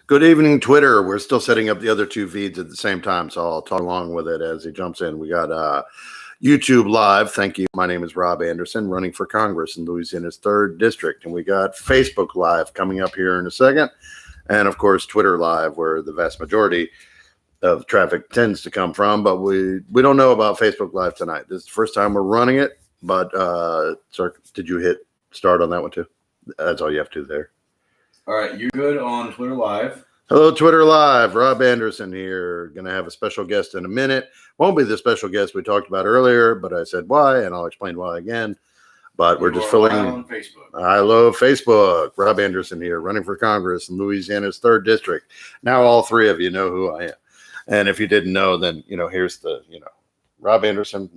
Good evening, Twitter. We're still setting up the other two feeds at the same time, so I'll talk along with it as he jumps in. We got YouTube Live. Thank you. My name is Rob Anderson, running for Congress in Louisiana's 3rd District. And we got Facebook Live coming up here in a second. And, of course, Twitter Live, where the vast majority of traffic tends to come from. But we don't know about Facebook Live tonight. This is the first time we're running it. But, sir, did you hit start on that one, too? That's all you have to do there. All right, you're good on Twitter Live. Hello, Twitter Live. Rob Anderson here. Going to have a special guest in a minute. Won't be the special guest we talked about earlier, but I said why, and I'll explain why again. But we're just filling on Facebook. I love Facebook. Rob Anderson here, running for Congress in Louisiana's 3rd District. Now all three of you know who I am. And if you didn't know, then, here's the, Rob Anderson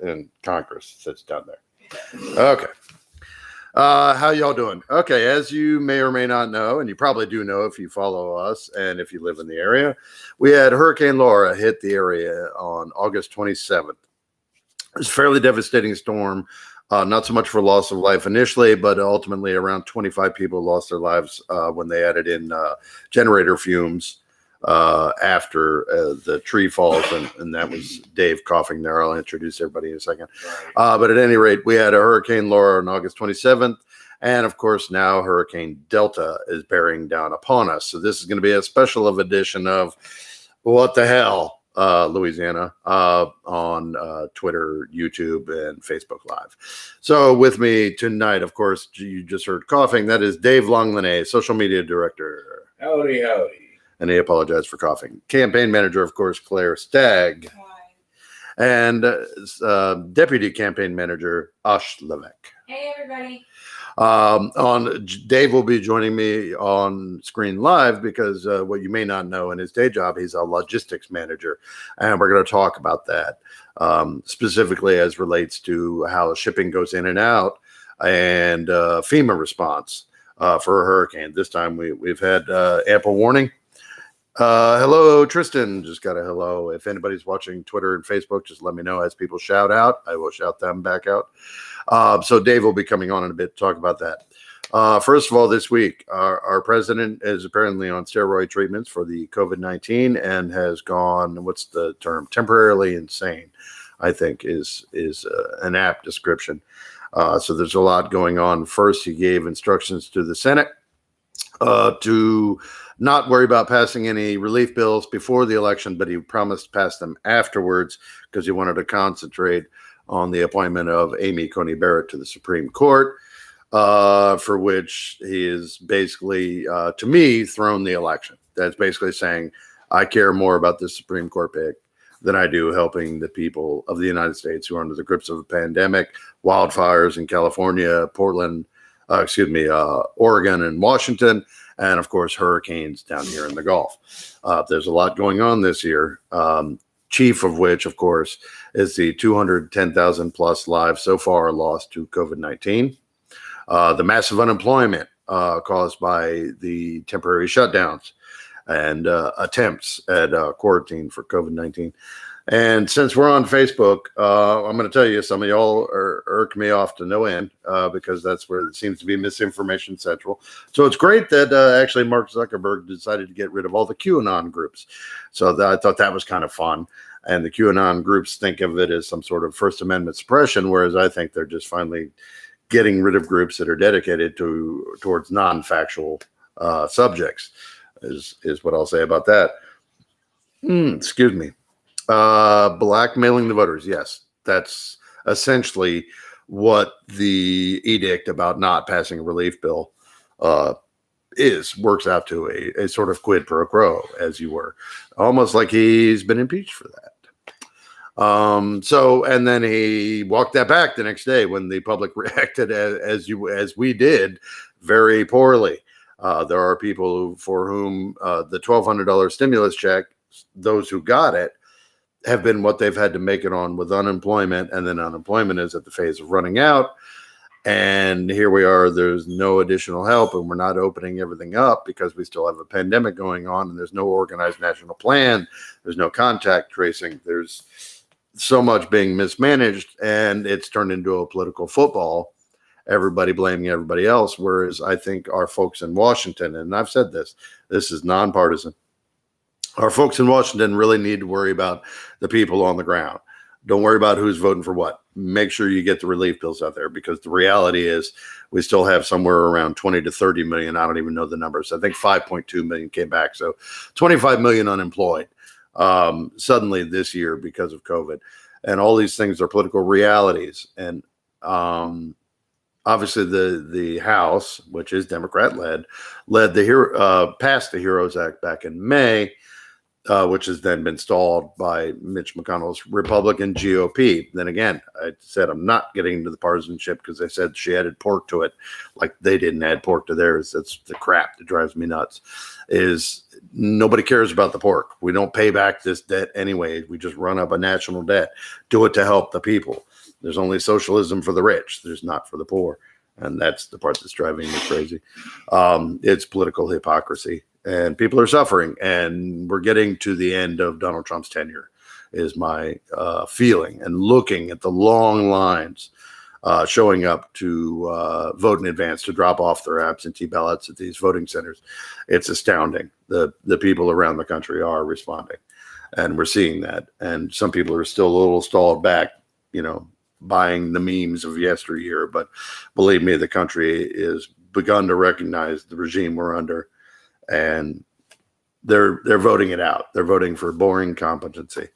in Congress sits down there. Okay. How y'all doing? Okay, as you may or may not know, and you probably do know if you follow us and if you live in the area, we had Hurricane Laura hit the area on August 27th. It was a fairly devastating storm, not so much for loss of life initially, but ultimately around 25 people lost their lives when they added in generator fumes after the tree falls, and that was Dave coughing there. I'll introduce everybody in a second. But at any rate, we had a Hurricane Laura on August 27th, and of course now Hurricane Delta is bearing down upon us. So this is going to be a special edition of What the Hell, Louisiana, on Twitter, YouTube, and Facebook Live. So with me tonight, of course, you just heard coughing. That is Dave Longlinay, social media director. Howdy, howdy. And he apologized for coughing. Campaign manager, of course, Claire Stagg. Hi. And deputy campaign manager, Ash Levesque. Hey, everybody. Dave will be joining me on screen live because what you may not know, in his day job, he's a logistics manager. And we're going to talk about that specifically as relates to how shipping goes in and out and FEMA response for a hurricane. This time we've had ample warning. Hello, Tristan. Just got a hello. If anybody's watching Twitter and Facebook, just let me know as people shout out. I will shout them back out. So Dave will be coming on in a bit to talk about that. First of all, this week, our president is apparently on steroid treatments for the COVID-19 and has gone, what's the term? Temporarily insane, I think is an apt description. So there's a lot going on. First, he gave instructions to the Senate to not worry about passing any relief bills before the election, but he promised to pass them afterwards because he wanted to concentrate on the appointment of Amy Coney Barrett to the Supreme Court, for which he is basically, to me, thrown the election. That's basically saying, I care more about this Supreme Court pick than I do helping the people of the United States who are under the grips of a pandemic, wildfires in California, Oregon and Washington, and of course, hurricanes down here in the Gulf. There's a lot going on this year, chief of which, of course, is the 210,000 plus lives so far lost to COVID-19, the massive unemployment caused by the temporary shutdowns and attempts at quarantine for COVID-19. And since we're on Facebook, I'm going to tell you, some of y'all irk me off to no end because that's where it seems to be misinformation central. So it's great that actually Mark Zuckerberg decided to get rid of all the QAnon groups. So I thought that was kind of fun. And the QAnon groups think of it as some sort of First Amendment suppression, whereas I think they're just finally getting rid of groups that are dedicated towards non-factual subjects, is what I'll say about that. Excuse me. Blackmailing the voters. Yes, that's essentially what the edict about not passing a relief bill works out to a sort of quid pro quo, as you were, almost like he's been impeached for that. And then he walked that back the next day when the public reacted as we did very poorly. There are people for whom the $1,200 stimulus check, those who got it, have been what they've had to make it on with unemployment, and then unemployment is at the phase of running out. And here we are, there's no additional help, and we're not opening everything up because we still have a pandemic going on, and there's no organized national plan. There's no contact tracing. There's so much being mismanaged, and it's turned into a political football. everybody blaming everybody else. Whereas I think our folks in Washington, and I've said this is nonpartisan. Our folks in Washington really need to worry about the people on the ground. Don't worry about who's voting for what. Make sure you get the relief bills out there, because the reality is we still have somewhere around 20 to 30 million. I don't even know the numbers. I think 5.2 million came back. So 25 million unemployed suddenly this year because of COVID. And all these things are political realities. And obviously the House, which is Democrat led passed the HEROES Act back in May, which has then been stalled by Mitch McConnell's Republican GOP. Then again, I said I'm not getting into the partisanship because they said she added pork to it, like they didn't add pork to theirs. That's the crap that drives me nuts. Is nobody cares about the pork. We don't pay back this debt anyway. We just run up a national debt. Do it to help the people. There's only socialism for the rich. There's not for the poor. And that's the part that's driving me crazy. It's political hypocrisy. And people are suffering, and we're getting to the end of Donald Trump's tenure, is my feeling. And looking at the long lines showing up to vote in advance, to drop off their absentee ballots at these voting centers, it's astounding. The people around the country are responding, and we're seeing that. And some people are still a little stalled back, buying the memes of yesteryear. But believe me, the country is begun to recognize the regime we're under. And they're voting it out. They're voting for boring competency.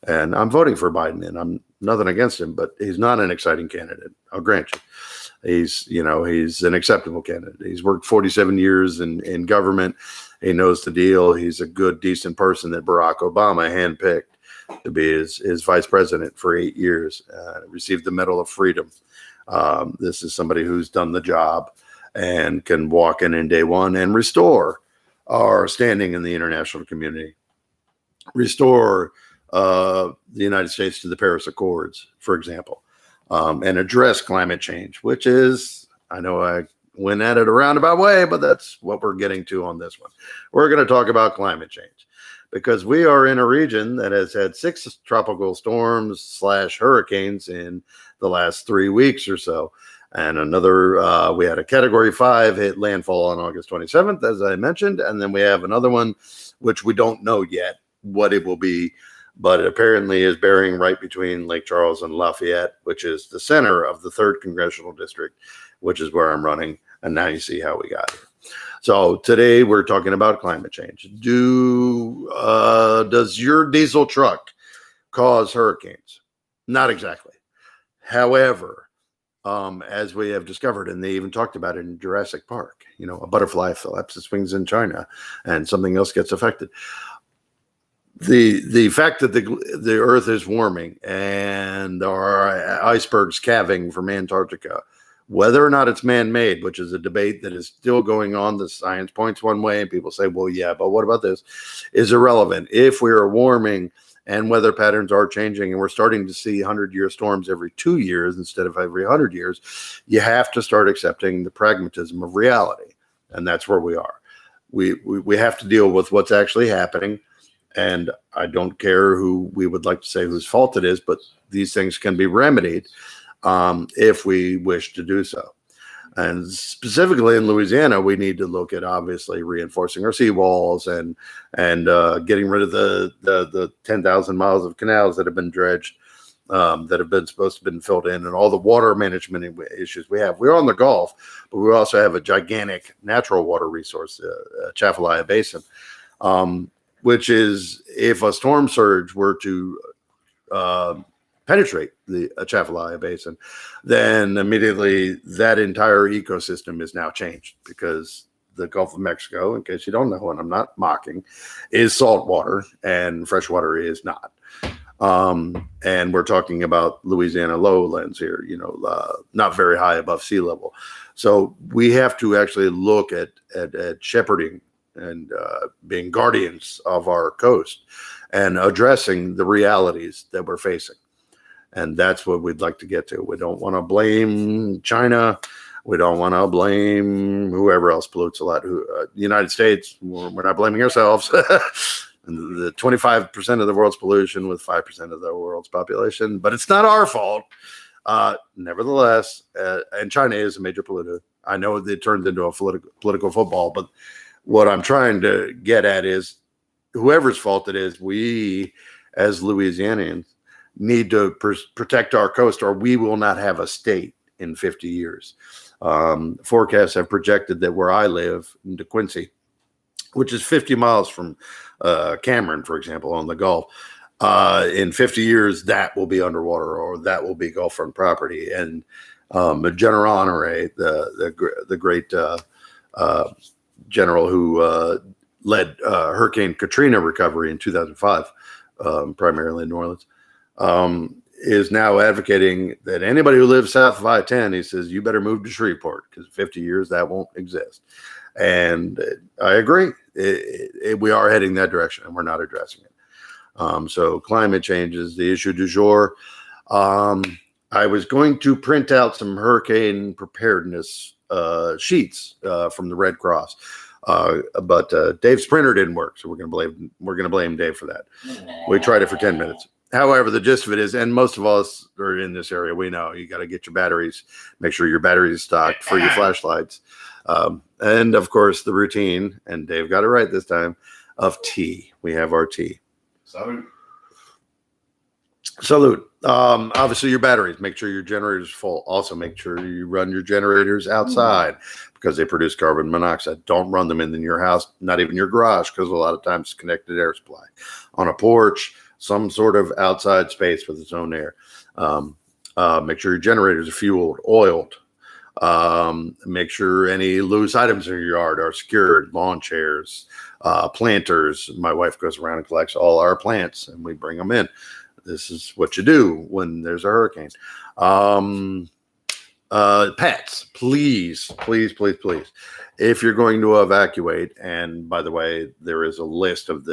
And I'm voting for Biden, and I'm nothing against him, but he's not an exciting candidate. I'll grant you. He's an acceptable candidate. He's worked 47 years in government. He knows the deal. He's a good, decent person that Barack Obama handpicked to be his vice president for 8 years, received the Medal of Freedom. This is somebody who's done the job and can walk in day one and restore our standing in the international community, restore the United States to the Paris Accords, for example, and address climate change, which is, I know I went at it a roundabout way, but that's what we're getting to on this one. We're going to talk about climate change because we are in a region that has had 6 tropical storms / hurricanes in the last 3 weeks or so. And another, we had a Category 5 hit landfall on August 27th, as I mentioned. And then we have another one, which we don't know yet what it will be, but it apparently is bearing right between Lake Charles and Lafayette, which is the center of the 3rd Congressional District, which is where I'm running. And now you see how we got here. So today we're talking about climate change. Does your diesel truck cause hurricanes? Not exactly. However, as we have discovered, and they even talked about it in Jurassic Park, a butterfly flaps its wings in China and something else gets affected. The fact that the Earth is warming and there are icebergs calving from Antarctica, whether or not it's man-made, which is a debate that is still going on. The science points one way and people say, well, yeah, but what about this, is irrelevant. If we are warming and weather patterns are changing, and we're starting to see 100-year storms every 2 years instead of every 100 years, you have to start accepting the pragmatism of reality. And that's where we are. We have to deal with what's actually happening. And I don't care who we would like to say whose fault it is, but these things can be remedied if we wish to do so. And specifically in Louisiana, we need to look at obviously reinforcing our seawalls and getting rid of the 10,000 miles of canals that have been dredged, that have been supposed to have been filled in, and all the water management issues we have. We're on the Gulf, but we also have a gigantic natural water resource, Atchafalaya Basin, which is, if a storm surge were to penetrate the Atchafalaya Basin, then immediately that entire ecosystem is now changed, because the Gulf of Mexico, in case you don't know, and I'm not mocking, is salt water and fresh water is not. And we're talking about Louisiana lowlands here, not very high above sea level. So we have to actually look at shepherding and being guardians of our coast and addressing the realities that we're facing. And that's what we'd like to get to. We don't want to blame China. We don't want to blame whoever else pollutes a lot. The United States, we're not blaming ourselves. The 25% of the world's pollution with 5% of the world's population. But it's not our fault. Nevertheless, and China is a major polluter. I know it turned into a political football, but what I'm trying to get at is whoever's fault it is, we as Louisianians need to protect our coast, or we will not have a state in 50 years. Forecasts have projected that where I live in DeQuincy, which is 50 miles from Cameron, for example, on the Gulf, in 50 years, that will be underwater, or that will be Gulfront property. And General Honore, the great general who led Hurricane Katrina recovery in 2005, primarily in New Orleans, is now advocating that anybody who lives south of I-10, he says, you better move to Shreveport, because 50 years that won't exist. And I agree. We are heading that direction, and we're not addressing it. So climate change is the issue du jour. I was going to print out some hurricane preparedness sheets from the Red Cross, but Dave's printer didn't work, so we're going to blame Dave for that. We tried it for 10 minutes. However, the gist of it is, and most of us are in this area, we know you got to get your batteries, make sure your battery is stocked for your flashlights. And of course, the routine, and Dave got it right this time, of tea. We have our tea. Salute. Obviously, your batteries, make sure your generator's full. Also, make sure you run your generators outside because they produce carbon monoxide. Don't run them in your house, not even your garage, because a lot of times it's connected air supply. On a porch, some sort of outside space with its own air. Make sure your generators are fueled, oiled. Make sure any loose items in your yard are secured, lawn chairs, planters. My wife goes around and collects all our plants, and we bring them in. This is what you do when there's a hurricane. Pets, please. If you're going to evacuate, and by the way, there is a list of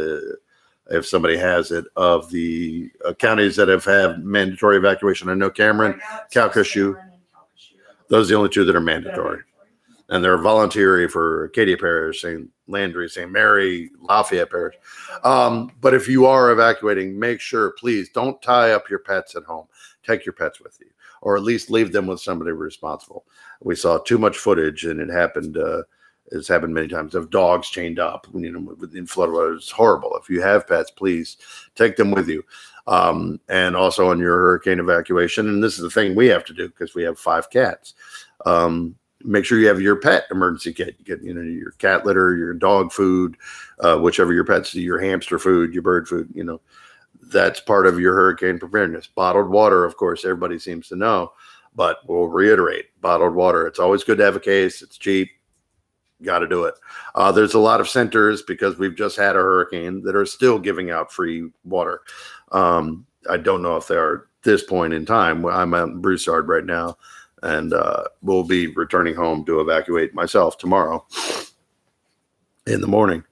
if somebody has it, of the counties that have had mandatory evacuation. I know Cameron, Calcasieu. Those are the only two that are mandatory. And they're voluntary for Acadia Parish, St. Landry, St. Mary, Lafayette Parish. But if you are evacuating, make sure, please, don't tie up your pets at home. Take your pets with you, or at least leave them with somebody responsible. We saw too much footage, and it happened. It's happened many times, of dogs chained up. In floodwater, it's horrible. If you have pets, please take them with you. And also on your hurricane evacuation, and this is the thing we have to do because we have 5 cats. Make sure you have your pet emergency kit. You get, your cat litter, your dog food, whichever your pets, your hamster food, your bird food. That's part of your hurricane preparedness. Bottled water, of course, everybody seems to know, but we'll reiterate: bottled water. It's always good to have a case. It's cheap. Got to do it. There's a lot of centers, because we've just had a hurricane, that are still giving out free water. I don't know if they are at this point in time. I'm out in Broussard right now, and we'll be returning home to evacuate myself tomorrow in the morning.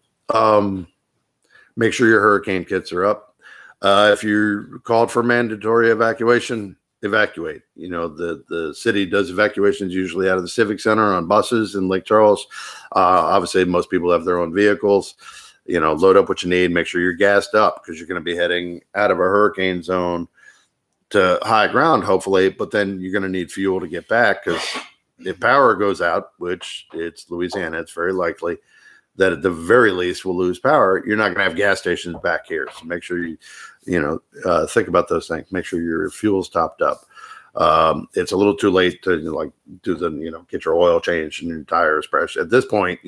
Make sure your hurricane kits are up. If you're called for mandatory evacuation, evacuate. The city does evacuations usually out of the Civic Center on buses in Lake Charles. Obviously, most people have their own vehicles. Load up what you need. Make sure you're gassed up, because you're going to be heading out of a hurricane zone to high ground, hopefully, but then you're going to need fuel to get back, because if power goes out, which it's Louisiana, it's very likely that at the very least we'll lose power. You're not going to have gas stations back here. So make sure you think about those things. Make sure your fuel's topped up. It's a little too late to get your oil changed and your tires pressed. At this point,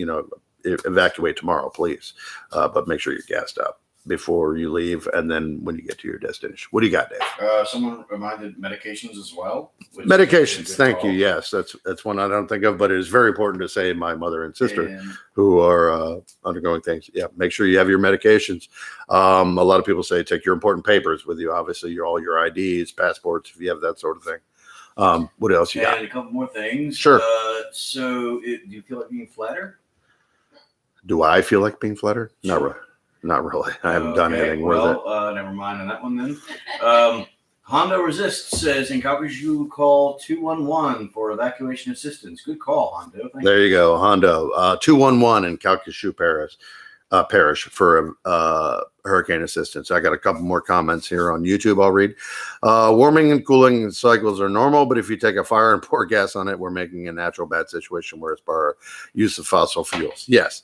evacuate tomorrow, please. But make sure you're gassed up before you leave, and then when you get to your destination. What do you got, Dave? Someone reminded medications as well. Medications, thank you. Yes, that's one I don't think of, but it is very important to say my mother and sister who are undergoing things. Yeah, make sure you have your medications. A lot of people say take your important papers with you. Obviously, all your IDs, passports, if you have that sort of thing. What else you got? And a couple more things. Sure. Do you feel like being flattered? Do I feel like being flattered? Sure. Not really. I haven't done anything with it. Never mind on that one then. Hondo Resist says, in Calcasieu, call 211 for evacuation assistance. Good call, Hondo. There you go, Hondo. 211 in Calcasieu Parish. parish for hurricane assistance. I got a couple more comments here on YouTube I'll read. Warming and cooling cycles are normal, but if you take a fire and pour gas on it, we're making a natural bad situation where it's our use of fossil fuels. Yes,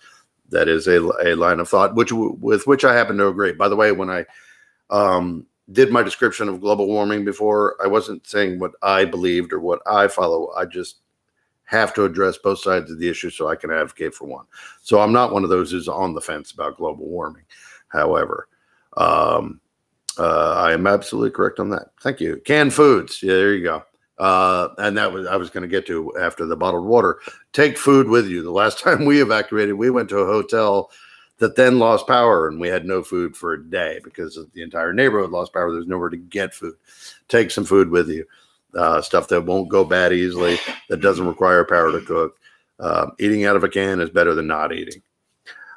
that is a line of thought, with which I happen to agree. By the way, when I did my description of global warming before, I wasn't saying what I believed or what I follow. I just have to address both sides of the issue so I can advocate for one. So I'm not one of those who's on the fence about global warming. However, I am absolutely correct on that. Thank you. Canned foods. Yeah, there you go. And I was going to get to after the bottled water. Take food with you. The last time we evacuated, we went to a hotel that then lost power, and we had no food for a day because the entire neighborhood lost power. There's nowhere to get food. Take some food with you. Stuff that won't go bad easily, that doesn't require power to cook. Eating out of a can is better than not eating.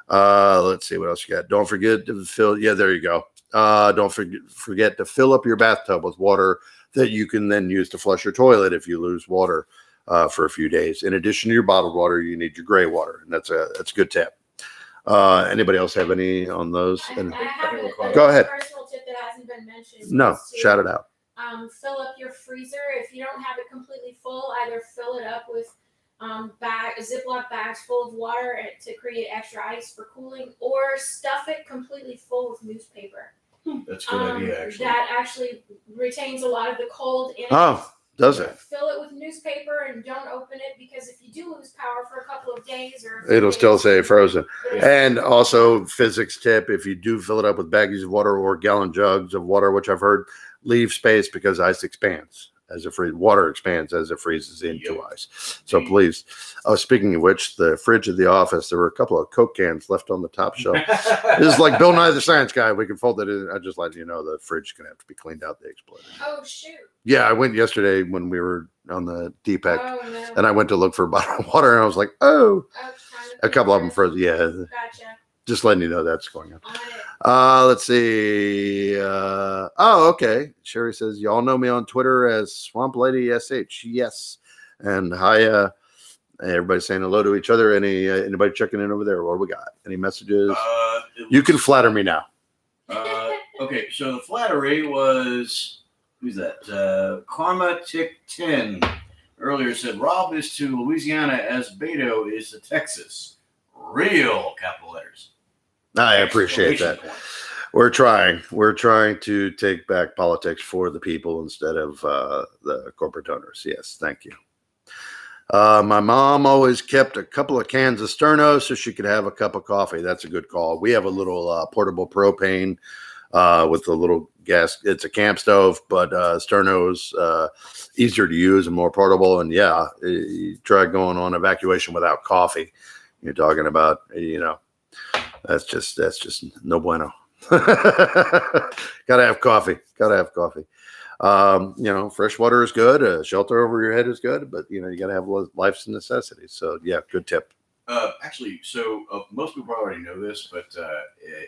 Let's see what else you got. Don't forget to fill. Yeah, there you go. Don't forget to fill up your bathtub with water that you can then use to flush your toilet if you lose water for a few days. In addition to your bottled water, you need your gray water, and that's a good tip. Anybody else have any on those? Go ahead. Personal tip that hasn't been mentioned. No, shout it out. Fill up your freezer. If you don't have it completely full, either fill it up with Ziploc bags full of water to create extra ice for cooling, or stuff it completely full with newspaper. That's a good idea, actually. That actually retains a lot of the cold in it. Oh, does it? Fill it with newspaper and don't open it, because if you do lose power for a couple of days, it'll still say frozen. And also, physics tip: if you do fill it up with baggies of water or gallon jugs of water, which I've heard, leave space because ice expands as water expands as it freezes into ice. So please. Speaking of which, the fridge of the office, there were a couple of Coke cans left on the top shelf. This is like Bill Nye the Science Guy. We can fold it in. I just let you know the fridge is going to have to be cleaned out. They exploded. Oh shoot! Yeah, I went yesterday when we were on the DPEC, no. and I went to look for a bottle of water, and I was like, a couple of them frozen. Yeah, gotcha. Just letting you know that's going on. Let's see. Okay. Sherry says, y'all know me on Twitter as Swamp Lady SH. Yes. And hi, everybody saying hello to each other. Anybody checking in over there? What do we got? Any messages? You can flatter me now. Okay, so the flattery was, who's that? Karma Tick 10 earlier said, Rob is to Louisiana as Beto is to Texas. Real capital letters. I appreciate that. We're trying to take back politics for the people instead of the corporate owners. Yes, thank you. My mom always kept a couple of cans of Sterno so she could have a cup of coffee. That's a good call. We have a little portable propane with a little gas. It's a camp stove, but Sterno's easier to use and more portable. And yeah, you try going on evacuation without coffee. You're talking about, that's just no bueno. Gotta have coffee. Fresh water is good. Shelter over your head is good, but you gotta have life's necessities. So yeah, good tip. Actually, most people already know this, but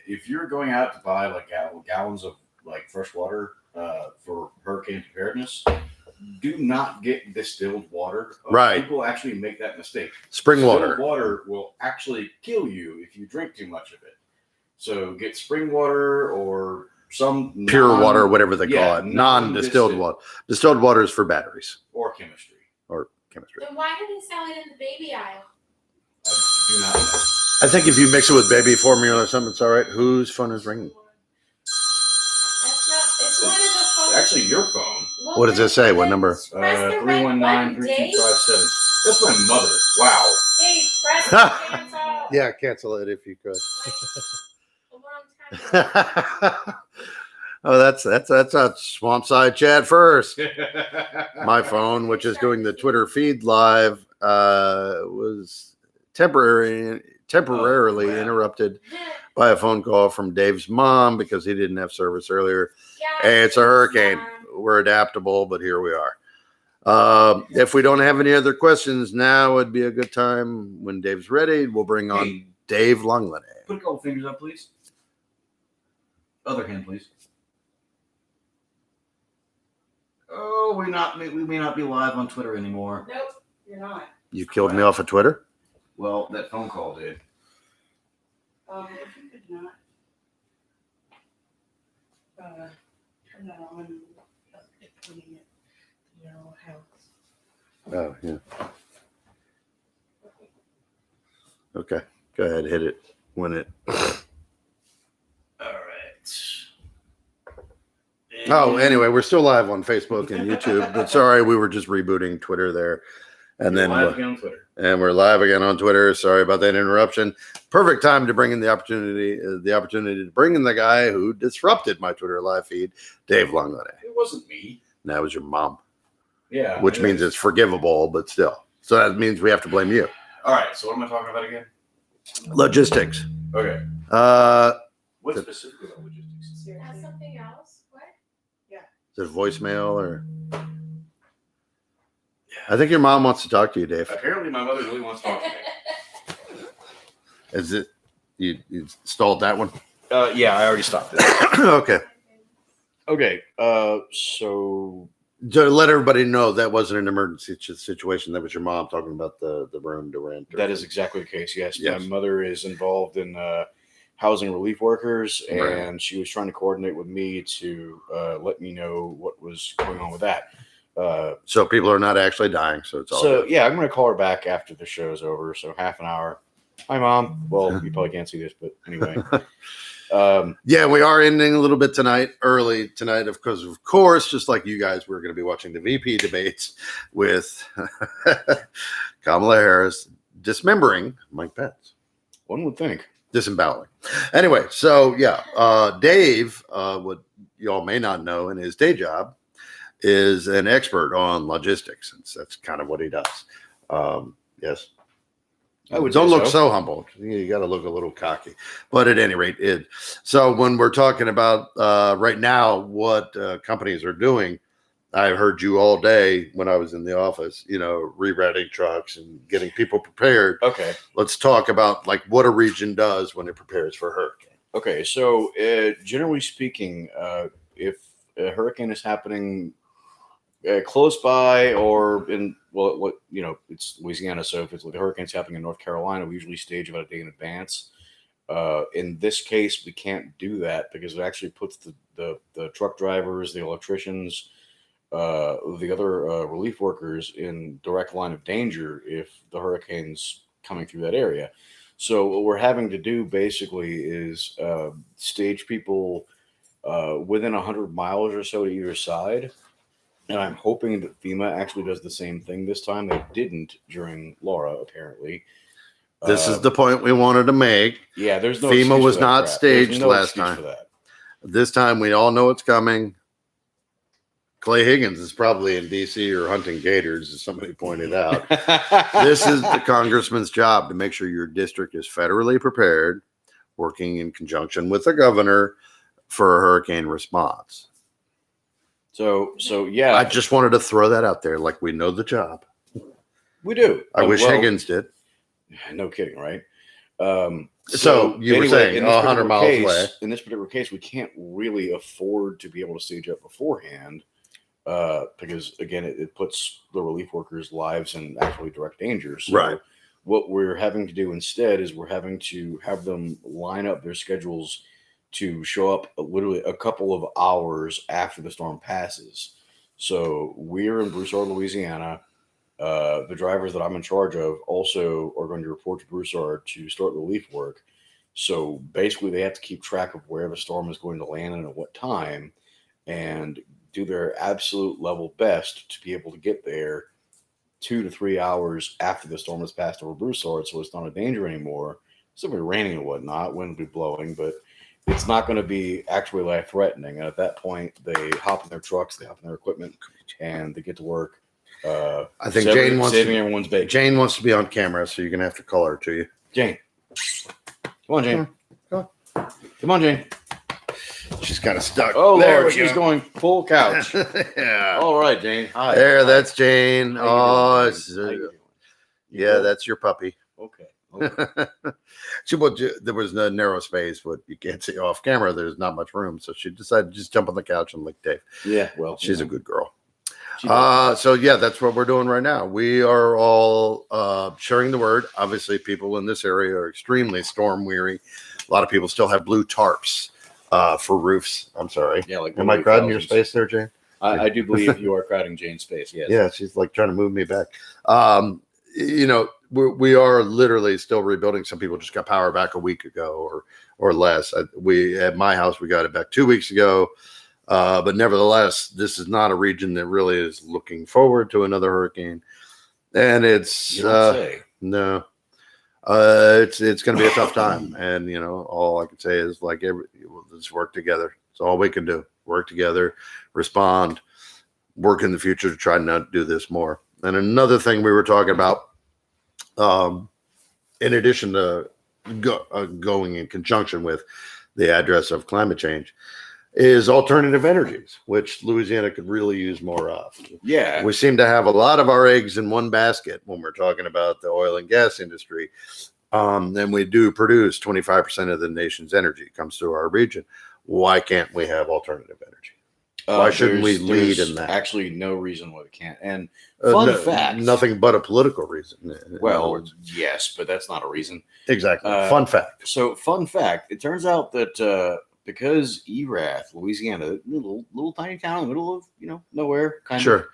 if you're going out to buy like gallons of like fresh water for hurricane preparedness, do not get distilled water. Right. People actually make that mistake. Spring water. Distilled water will actually kill you if you drink too much of it. So get spring water or some pure water, whatever they call it. Non-distilled water. Distilled water is for batteries. Or chemistry. Then why do they sell it in the baby aisle? I do not know. I think if you mix it with baby formula or something, it's all right. Whose phone is ringing? It's one of the phones. Actually, your phone. Well, What does it say? What number? 319-3257. That's my mother. Wow. Hey, press the cancel. Yeah, cancel it if you could. A long time ago. Oh, that's a Swamp Side Chat first. My phone, which is doing the Twitter feed live, was temporarily interrupted by a phone call from Dave's mom because he didn't have service earlier. Yeah, Hey, it's a hurricane. We're adaptable, but here we are. If we don't have any other questions, now would be a good time. When Dave's ready, we'll bring on Dave Lunglen. Put a couple fingers up, please. Other hand, please. Oh, we may not be live on Twitter anymore. Nope, you're not. You killed me off of Twitter? Well, that phone call did. If you could not turn that on, putting it to your old house. Oh, yeah. Okay. Go ahead. Hit it when it. All right. Oh, anyway, we're still live on Facebook and YouTube, but sorry, we were just rebooting Twitter there. And You're then live again on Twitter. And we're live again on Twitter. Sorry about that interruption. Perfect time to bring in the opportunity to bring in the guy who disrupted my Twitter live feed, Dave Longley. It wasn't me. That was your mom. Yeah. Which means it's forgivable, but still. So that means we have to blame you. All right. So what am I talking about again? Logistics. Okay. What The- specifically about logistics? That's something else. What? Is it voicemail or? I think your mom wants to talk to you, Dave. Apparently, my mother really wants to talk to me. Is it you stalled that one? Yeah, I already stopped it. Okay. Okay. So To let everybody know that wasn't an emergency situation. That was your mom talking about the room to rent. that is exactly the case. Yes, Yes. my mother is involved in housing relief workers, and Right. she was trying to coordinate with me to let me know what was going on with that. So people are not actually dying. So it's all So good. yeah, I'm going to call her back after the show's over. So half an hour. Hi, Mom. Well, you probably can't see this, but anyway. Yeah, we are ending a little bit early tonight, because of course, just like you guys, we're going to be watching the VP debates with Kamala Harris dismembering Mike Pence. One would think. Disemboweling. Anyway, so yeah, Dave, what y'all may not know in his day job, is an expert on logistics, since that's kind of what he does. Yes. I would Don't say look so humble. You got to look a little cocky. But at any rate, so when we're talking about right now what companies are doing, I heard you all day when I was in the office, rerouting trucks and getting people prepared. Okay. Let's talk about like what a region does when it prepares for a hurricane. Okay. So generally speaking, if a hurricane is happening close by or it's Louisiana. So if it's like the hurricane's happening in North Carolina, we usually stage about a day in advance. In this case, we can't do that because it actually puts the truck drivers, the electricians, the other relief workers in direct line of danger if the hurricane's coming through that area. So what we're having to do basically is stage people within 100 miles or so to either side. And I'm hoping that FEMA actually does the same thing this time. They didn't during Laura, apparently. This is the point we wanted to make. Yeah, there's no FEMA excuse was for that not crap. staged There's no last excuse time. for that. This time we all know it's coming. Clay Higgins is probably in DC or hunting gators, as somebody pointed out. This is the congressman's job to make sure your district is federally prepared, working in conjunction with the governor for a hurricane response. So yeah, I just wanted to throw that out there, like we know the job. we do. I wish well, Higgins did. No kidding, right? So you were saying in this 100 particular miles case, away. In this particular case, we can't really afford to be able to stage up beforehand because, again, it puts the relief workers' lives in actually direct danger. So Right. what we're having to do instead is we're having to have them line up their schedules to show up literally a couple of hours after the storm passes. So we're in Broussard, Louisiana. The drivers that I'm in charge of also are going to report to Broussard to start relief work. So basically, they have to keep track of where the storm is going to land and at what time, and do their absolute level best to be able to get there 2 to 3 hours after the storm has passed over Broussard, so it's not a danger anymore. It's still be raining and whatnot, wind will be blowing, but it's not going to be actually life-threatening. And at that point, they hop in their trucks, they hop in their equipment, and they get to work. I think Jane wants saving to, everyone's bacon. Jane wants to be on camera, so you're gonna have to call her to you. Jane, come on, Jane. Come Come on, Jane. She's kind of stuck. Oh, there Lord, we she's go. going full couch. Yeah. All right, Jane. Hi. There, Hi. that's Jane. How you Oh, doing, it's, Jane? How you doing? You yeah, good? that's your puppy. Okay. There was no narrow space, but you can't see off camera. There's not much room, so she decided to just jump on the couch and lick Dave. Yeah, well, She's a good girl. So yeah, that's what we're doing right now. We are all sharing the word. Obviously, people in this area are extremely storm weary. A lot of people still have blue tarps for roofs. I'm sorry. Yeah, like Am I crowding your space there, Jane? I do believe you are crowding Jane's space. Yes. Yeah, she's like trying to move me back. You know, we are literally still rebuilding. Some people just got power back a week ago or less. We at my house we got it back 2 weeks ago. But nevertheless, this is not a region that really is looking forward to another hurricane, and it's You don't say. no, it's going to be a tough time. And you know, all I can say is like let's work together. It's all we can do. Work together, respond, work in the future to try not to do this more. And another thing we were talking about, in addition to going in conjunction with the address of climate change, is alternative energies, which Louisiana could really use more of. Yeah. We seem to have a lot of our eggs in one basket when we're talking about the oil and gas industry. And we do produce 25% of the nation's energy comes through our region. Why can't we have alternative energy? Why shouldn't we lead in that? Actually, no reason why we can't. And fun fact. Nothing but a political reason. In other Well, words. yes, but that's not a reason. Exactly. Fun fact. So, fun fact. It turns out that because Erath, Louisiana, little tiny town in the middle of nowhere, kind Sure.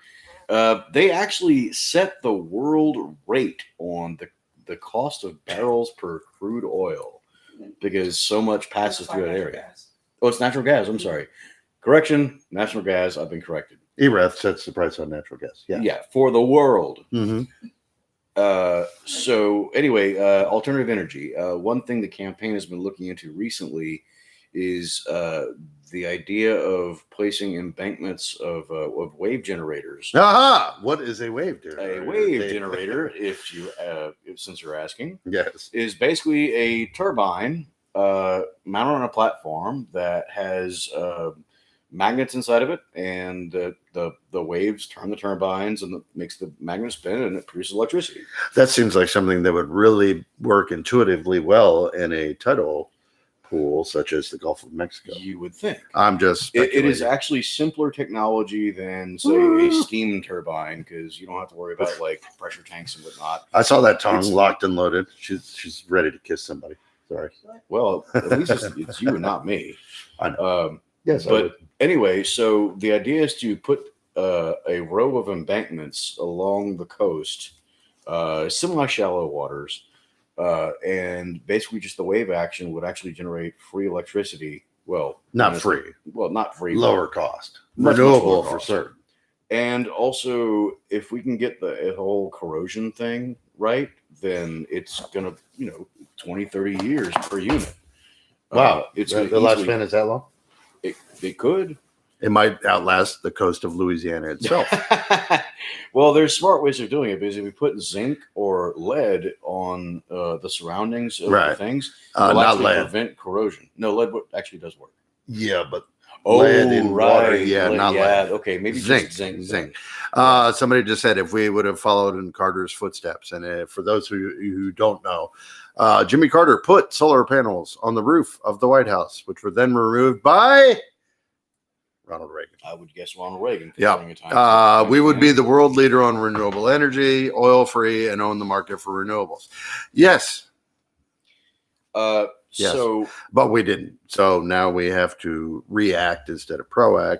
of, they actually set the world rate on the cost of barrels per crude oil because so much passes through that area. Gas. Oh, it's natural gas. I'm sorry. Correction, natural gas. I've been corrected. ERAF sets the price on natural gas. Yeah. Yeah, for the world. Mm-hmm. So anyway, alternative energy. One thing the campaign has been looking into recently is the idea of placing embankments of wave generators. Aha! What is a wave generator? A wave generator, since you're asking, Yes. is basically a turbine mounted on a platform that has magnets inside of it, and the waves turn the turbines, and makes the magnet spin, and it produces electricity. That seems like something that would really work intuitively well in a tidal pool such as the Gulf of Mexico. You would think. I'm just It is speculating. actually simpler technology than, say, a steam turbine, because you don't have to worry about like pressure tanks and whatnot. I saw that tongue It's- locked and loaded. She's ready to kiss somebody. Sorry. Well, at least it's you and not me. I know. Yes, But anyway, so the idea is to put a row of embankments along the coast, semi-shallow waters, and basically just the wave action would actually generate free electricity. Well, not honestly, free, Well, not free. lower cost, Much renewable lower for cost. certain. And also, if we can get the whole corrosion thing right, then it's going to, 20, 30 years per unit. Wow, It's the gonna easily- lifespan is that long? It could. It might outlast the coast of Louisiana itself. Well, there's smart ways of doing it, because if we put zinc or lead on the surroundings of Right. the things, Not it'll actually lead. prevent corrosion. No, lead actually does work. Yeah, but Oh, lead in water, yeah, not lead. Okay, maybe Zinc, just zinc. zinc. Somebody just said if we would have followed in Carter's footsteps, and for those who don't know, Jimmy Carter put solar panels on the roof of the White House, which were then removed by Ronald Reagan. I would guess Ronald Reagan. Yeah. considering the time. We would be the world leader on renewable energy, oil-free, and own the market for renewables. Yes, Yes. So but we didn't. So now we have to react instead of proact.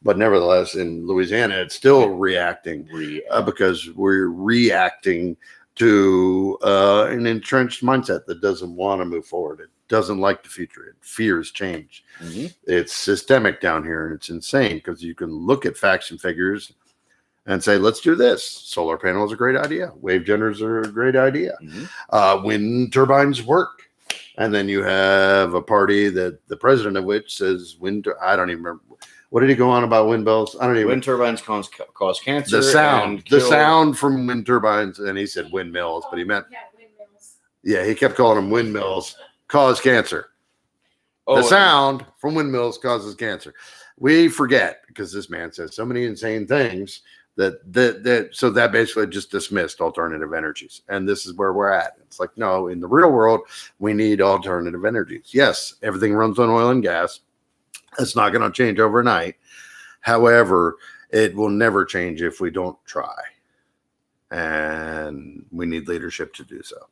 But nevertheless, in Louisiana, it's still reacting because we're reacting to an entrenched mindset that doesn't want to move forward. It doesn't like the future. It fears change. Mhm. It's systemic down here, and it's insane because you can look at facts and figures and say, let's do this. Solar panel is a great idea. Wave generators are a great idea. Mhm. Wind turbines work. And then you have a party that the president of which says I don't even remember. What did he go on about windmills? I don't even. Wind turbines cause cancer. The sound, and the kill- sound from wind turbines, and he said windmills, but he meant, Yeah, windmills. yeah, he kept calling them windmills, cause cancer. Oh, The sound from windmills causes cancer. We forget because this man says so many insane things so that basically just dismissed alternative energies. And this is where we're at. It's like, no, in the real world, we need alternative energies. Yes, everything runs on oil and gas. It's not going to change overnight. However, it will never change if we don't try. And we need leadership to do so.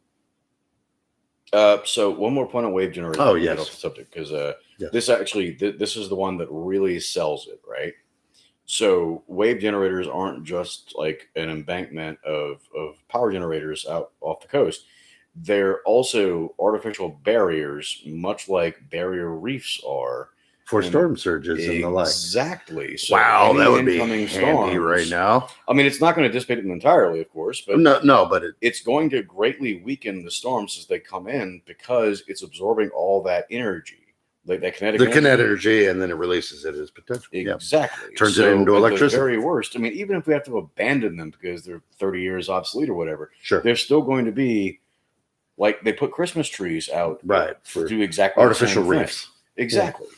So one more point on wave generators. Oh, before we get yes. off the subject, because Yes. this actually this is the one that really sells it, right? So wave generators aren't just like an embankment of power generators out off the coast. They're also artificial barriers, much like barrier reefs are. For And storm surges and the like. Exactly. So Wow, any that would be incoming handy right storms- now. I mean, it's not going to dissipate them entirely, of course, but No, but it's going to greatly weaken the storms as they come in because it's absorbing all that energy, like that kinetic the kinetic energy, and then it releases it as potential. Yeah. Exactly. Turns it into at electricity. The very worst. I mean, even if we have to abandon them because they're 30 years obsolete or whatever, Sure. they're still going to be like they put Christmas trees out Right. to For do exactly artificial the same thing. reefs. Exactly.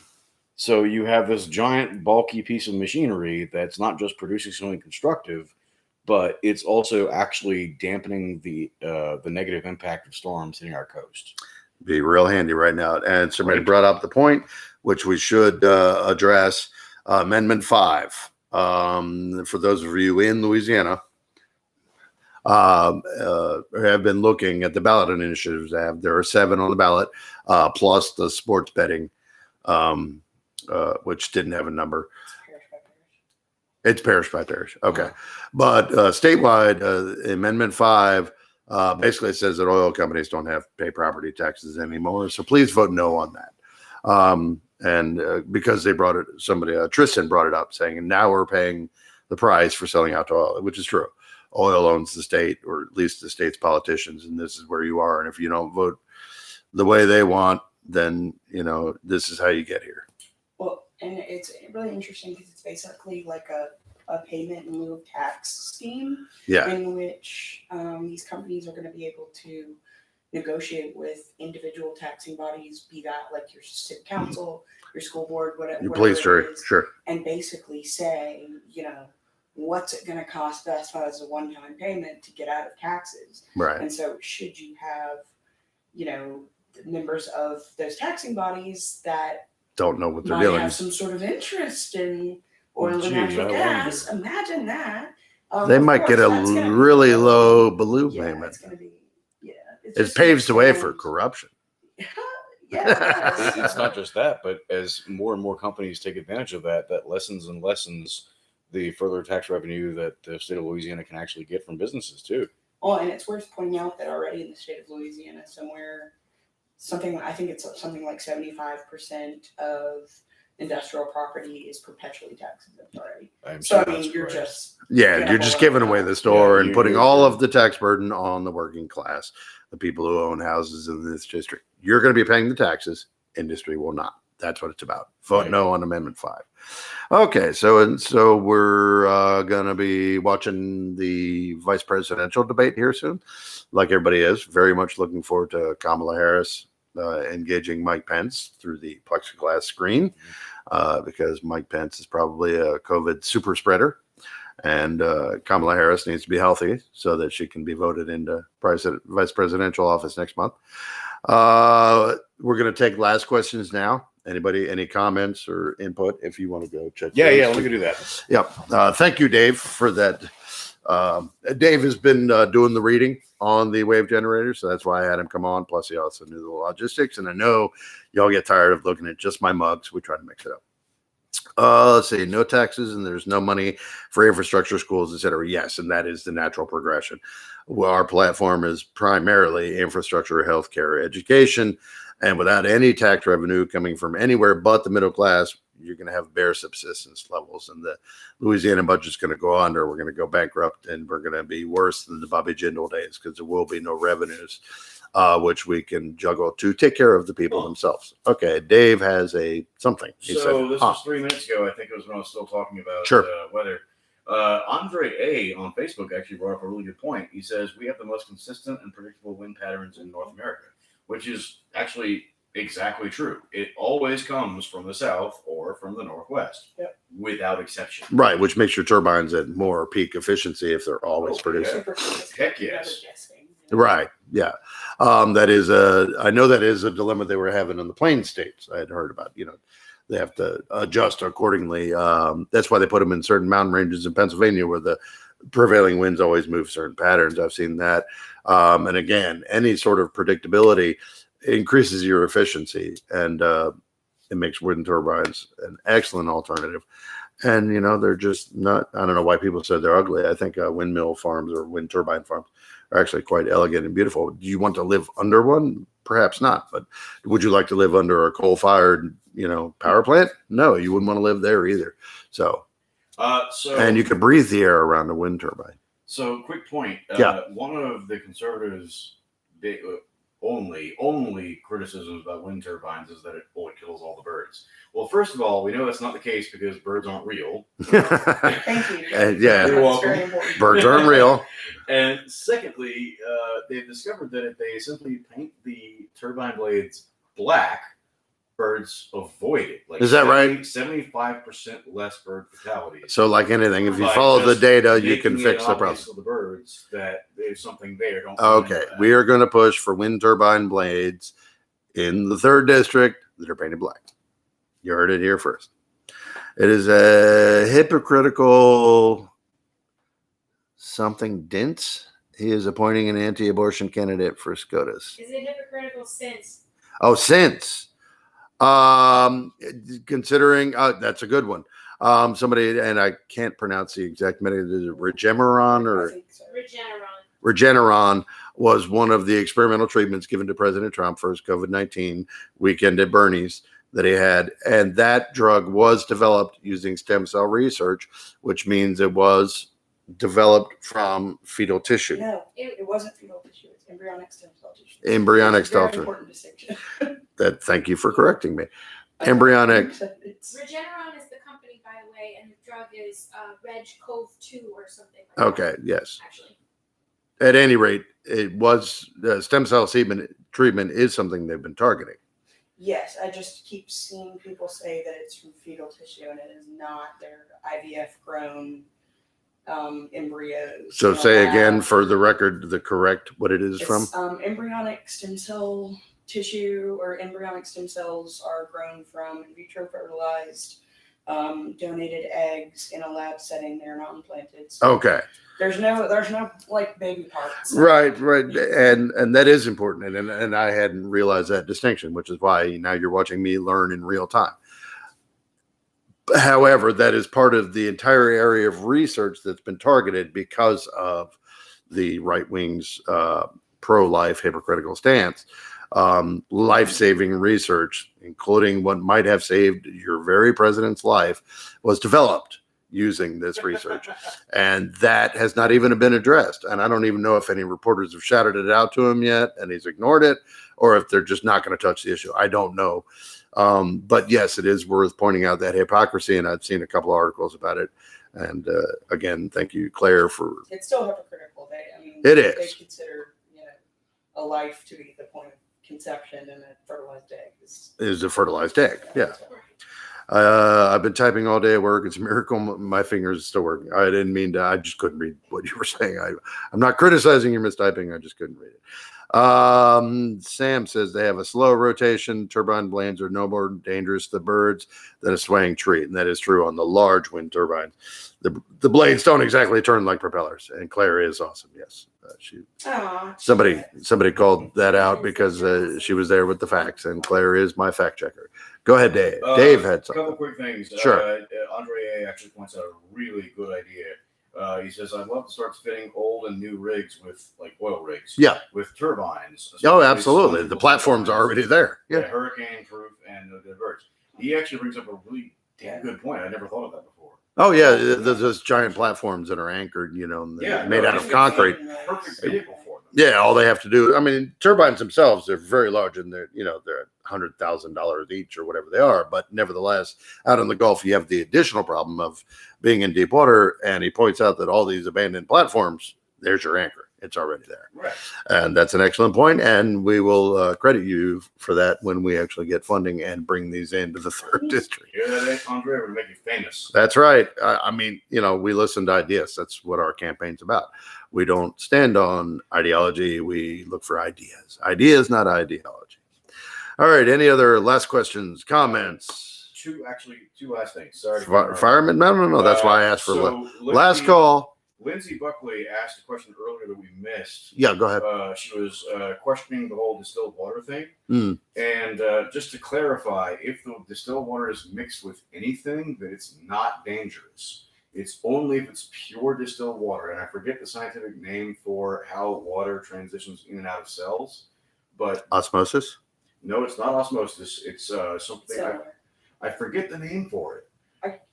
So you have this giant, bulky piece of machinery that's not just producing something constructive, but it's also actually dampening the negative impact of storms hitting our coast. Be real handy right now. And somebody Right. brought up the point, which we should address. Amendment 5. For those of you in Louisiana, have been looking at the ballot initiatives. There are 7 on the ballot, plus the sports betting, which didn't have a number. It's parish by parish. Okay. But statewide, Amendment 5 basically says that oil companies don't have to pay property taxes anymore. So please vote no on that. Because they brought it, Tristan brought it up saying, and now we're paying the price for selling out to oil, which is true. Oil owns the state, or at least the state's politicians, and this is where you are. And if you don't vote the way they want, then, this is how you get here. Well, and it's really interesting because it's basically like a payment in lieu of tax scheme Yeah. in which these companies are going to be able to negotiate with individual taxing bodies, be that like your city council, your school board, whatever. Your police jury, it is, sure. and basically say, what's it going to cost us as a one-time payment to get out of taxes? Right. And so should you have, members of those taxing bodies that Don't know what they're might doing. have some sort of interest in oil Gee, and natural I gas. Imagine that. They Of might course, get a that's gonna be really low. low balloon Yeah, payment. it's going to be. Yeah, It just paves the way for sounds- corruption. Yeah, it does. It's not just that, but as more and more companies take advantage of that, that lessens and lessens the further tax revenue that the state of Louisiana can actually get from businesses too. Oh, and it's worth pointing out that already in the state of Louisiana, I think it's something like 75% of industrial property is perpetually tax exempt already. So I mean, you're just Yeah, you're just giving away the store Yeah, and putting all of the tax burden on the working class, the people who own houses in this district. You're going to be paying the taxes. Industry will not. That's what it's about. Vote Right. no on Amendment 5. Okay, so we're going to be watching the vice presidential debate here soon, like everybody is. Very much looking forward to Kamala Harris engaging Mike Pence through the plexiglass screen, because Mike Pence is probably a COVID super spreader. And Kamala Harris needs to be healthy so that she can be voted into vice presidential office next month. We're going to take last questions now. Anybody, any comments or input? If you want to go check. Yeah, those. let me do that. Yep. Thank you, Dave, for that. Dave has been doing the reading on the wave generator, so that's why I had him come on. Plus, he also knew the logistics, and I know y'all get tired of looking at just my mugs. We try to mix it up. Let's see, no taxes and there's no money for infrastructure, schools, etc. Yes, and that is the natural progression. Well, our platform is primarily infrastructure, healthcare, education, and without any tax revenue coming from anywhere but the middle class, you're going to have bare subsistence levels, and the Louisiana budget is going to go under. We're going to go bankrupt, and we're going to be worse than the Bobby Jindal days because there will be no revenues, which we can juggle to take care of the people themselves. Okay, Dave has something. He So said, this was 3 minutes ago. I think it was when I was still talking about Sure. weather. Andre A. on Facebook actually brought up a really good point. He says we have the most consistent and predictable wind patterns in North America, which is actually exactly true. It always comes from the south or from the northwest, without exception. right, which makes your turbines at more peak efficiency if they're always Oh, producing. yeah. super consistent. Heck yes. Rather guessing. Right. Yeah. I know that is a dilemma they were having in the plain states. I had heard about, they have to adjust accordingly. That's why they put them in certain mountain ranges in Pennsylvania where the prevailing winds always move certain patterns. I've seen that. And again, any sort of predictability increases your efficiency, and it makes wind turbines an excellent alternative. And, they're just not, I don't know why people said they're ugly. I think windmill farms or wind turbine farms are actually quite elegant and beautiful. Do you want to live under one? Perhaps not. But would you like to live under a coal-fired, power plant? No, you wouldn't want to live there either. So and you could breathe the air around a wind turbine. So, quick point. Yeah. One of the conservatives' only criticisms about wind turbines is that it kills all the birds. Well, first of all, we know that's not the case because birds aren't real. Thank you. Yeah. That's You're welcome. very important. Birds aren't real. And secondly, they've discovered that if they simply paint the turbine blades black, birds avoid it. Like Is that right? 75% less bird fatalities. So like anything, if you By follow the just data, you can making it fix the problem. obvious to the birds that there's something there. Don't Okay, we are going to push for wind turbine blades in the 3rd district that are painted black. You heard it here first. It is a hypocritical something dense. He is appointing an anti-abortion candidate for SCOTUS. Is it hypocritical since? Oh, since. Considering, that's a good one. Somebody, and I can't pronounce the exact method, is it Regeneron or? I think so. Regeneron. Regeneron was one of the experimental treatments given to President Trump for his COVID-19 weekend at Bernie's that he had. And that drug was developed using stem cell research, which means it was developed from fetal tissue. No, it wasn't fetal tissue. It's embryonic stem cell tissue. Embryonic It's a very stem cell. important distinction. Thank you for correcting me. Embryonic. It's- Regeneron is the company, by the way, and the drug is Reg Cove 2 or something like that. Okay, yes. Actually. At any rate, it was stem cell treatment is something they've been targeting. Yes, I just keep seeing people say that it's from fetal tissue and it is not. Their IVF grown embryos. So in a say lab. again for the record, the correct what it is from. It's, embryonic stem cell tissue or embryonic stem cells are grown from in vitro fertilized donated eggs in a lab setting. They're not implanted. So Okay. there's no like baby parts. Right. And that is important. And I hadn't realized that distinction, which is why now you're watching me learn in real time. However, that is part of the entire area of research that's been targeted because of the right wing's pro-life hypocritical stance. Life-saving research, including what might have saved your very president's life, was developed using this research. And that has not even been addressed. And I don't even know if any reporters have shouted it out to him yet and he's ignored it, or if they're just not going to touch the issue. I don't know. But yes, it is worth pointing out that hypocrisy, and I've seen a couple of articles about it. And again, thank you, Claire, for It's still hypocritical. It They is. consider a life to be the point of conception, and a fertilized egg is a fertilized egg. Yeah. I've been typing all day at work. It's a miracle my fingers still working. I didn't mean to. I just couldn't read what you were saying. I'm not criticizing your mistyping. I just couldn't read it. Sam says they have a slow rotation. Turbine blades are no more dangerous to birds than a swaying tree. And that is true on the large wind turbines. The blades don't exactly turn like propellers. And Claire is awesome. Yes. Somebody called that out because she was there with the facts, and Claire is my fact checker. Go ahead, Dave. Dave had A something. couple quick things. Sure. Andre A. actually points out a really good idea. He says, I'd love to start fitting old and new rigs with, like, oil rigs. Yeah. With turbines. Oh, absolutely. The platforms are already there. Yeah. Yeah. Hurricane proof and the birds. He actually brings up a really damn good point. I never thought of that before. Oh, yeah. There's those giant platplatforms that are anchored, and they're made out of concrete. Perfect vehicle for them. Yeah, all they have to do. I mean, turbines themselves, they're very large, and they're $100,000 each or whatever they are. But nevertheless, out in the Gulf, you have the additional problem of being in deep water. And he points out that all these abandoned platforms, there's your anchor. It's already there. Right. And that's an excellent point. And we will credit you for that when we actually get funding and bring these into the 3rd district. Yeah, that Andre would make you famous. That's right. I mean, we listen to ideas. That's what our campaign's about. We don't stand on ideology. We look for ideas. Ideas, not ideology. All right. Any other last questions, comments? two last things. Sorry. to interrupt. Fireman? No. That's why I asked for last Lindsay- call. Lindsay Buckley asked a question earlier that we missed. Yeah, go ahead. She was questioning the whole distilled water thing. Mm. And just to clarify, if the distilled water is mixed with anything, then it's not dangerous. It's only if it's pure distilled water. And I forget the scientific name for how water transitions in and out of cells. But Osmosis? no, it's not osmosis. It's something. So, I forget the name for it.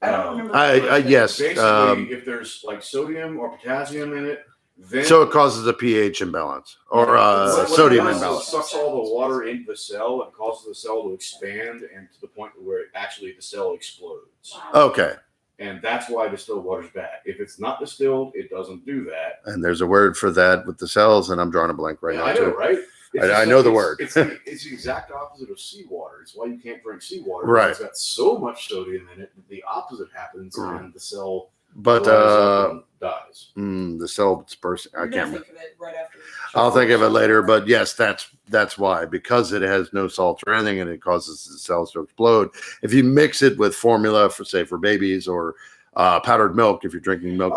I don't remember. Yes. Basically, if there's like sodium or potassium in it, then So it causes a pH imbalance or what sodium it does is imbalance. It sucks all the water into the cell and causes the cell to expand and to the point where actually the cell explodes. Wow. Okay. And that's why distilled water is bad. If it's not distilled, it doesn't do that. And there's a word for that with the cells, and I'm drawing a blank right Yeah, now, I know, too. right? I know the word. It's the exact opposite of seawater. It's why you can't drink seawater. Right. It's got so much sodium in it that the opposite happens and the cell But dries up and dies. the cell dispersing. I You're gonna can't remember. think of it right after. I'll think of it later, but yes, that's why, because it has no salts or anything, and it causes the cells to explode. If you mix it with formula for babies or powdered milk, if you're drinking milk,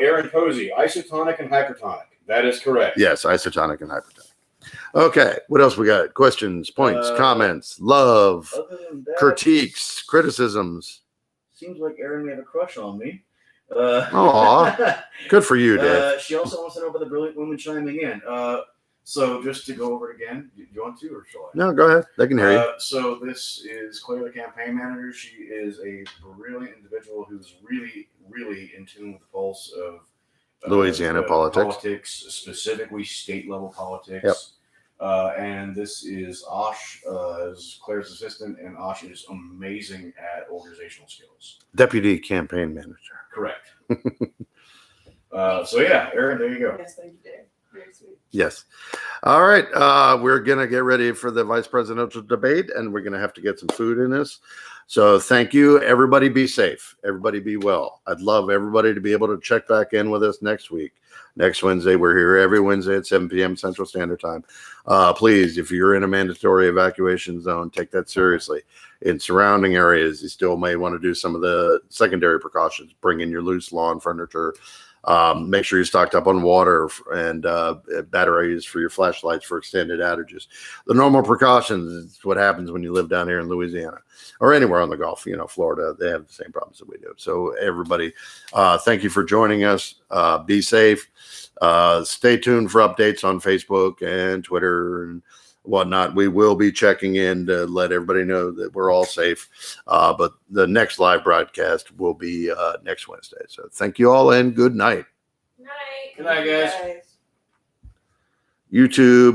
Aaron Posey, isotonic and hypertonic. That is correct. yes, isotonic and hypertonic. Okay, what else we got? Questions, points, comments, love, Other than that, critiques, criticisms. seems like Aaron may have a crush on me. Aw. Good for you, Dave. She also wants to know about the brilliant woman chiming in. So just to go over it again, do you want to or shall I? No, go ahead. They can hear you. So this is Claire, the campaign manager. She is a brilliant individual who's really, really in tune with the pulse of Louisiana politics. specifically state level politics. Yep. And this is Osh, is Claire's assistant, and Osh is amazing at organizational skills. Deputy campaign manager. Correct. So yeah, Aaron, there you go. Yes, thank you, Dave. Very sweet. Yes. All right. We're going to get ready for the vice presidential debate, and we're going to have to get some food in this. So thank you. Everybody be safe. Everybody be well. I'd love everybody to be able to check back in with us next week. Next Wednesday, we're here every Wednesday at 7 p.m. Central Standard Time. Please, if you're in a mandatory evacuation zone, take that seriously. In surrounding areas, you still may want to do some of the secondary precautions. Bring in your loose lawn furniture. Make sure you're stocked up on water and batteries for your flashlights for extended outages. The normal precautions is what happens when you live down here in Louisiana or anywhere on the Gulf. Florida, they have the same problems that we do. So everybody, thank you for joining us. Be safe. Stay tuned for updates on Facebook and Twitter and whatnot. We will be checking in to let everybody know that we're all safe. But the next live broadcast will be next Wednesday. So thank you all and good night. Night. Good night, guys. YouTube.